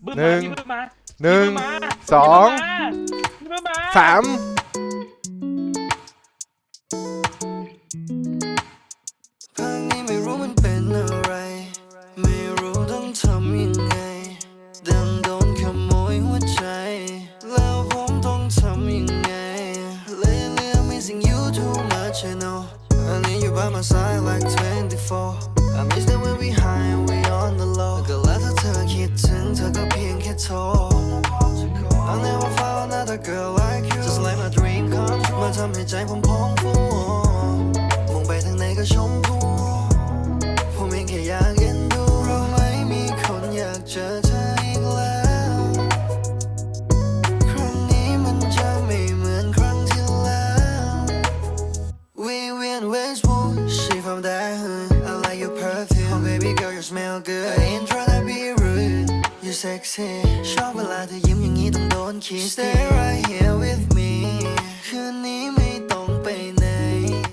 บึ้ม ห มา นึ่ง พี่บึ้มมา หนึ่ง พี่บึ้มมา สอง พี่บึ้มมา สาม ภาคนี้ไม่รู้มันเป็นอะไรไม่รู้ต้องทำยังไงดังโดนขโมยหัวใจแล้วผมต้องทำยังไง Lately I'm missing you too much I know I need you by my side like 24 I miss the way we high and we on the low ก็แล้วถ้าเธอคิดถึงเธอก็เพียงแค่โทร I'll never fall another girl like you Just like my dream come true มาทำให้ใจผมพองฟูมองไปทางไหนก็ชมพูผมเองแค่อยากเอ็นดูรู้ไหมมีคนอยากเจอเธออีกแล้วครั้งนี้มันจะไม่เหมือนครั้งที่แล้ว We win Westwood She from that hood I like your perfume Oh baby girl you smell good I ain't tryna be rude You sexy ชอบเวลาเธอยิ้มอย่างนี้ต้องโดนคิส Stay right here with me คืนนี้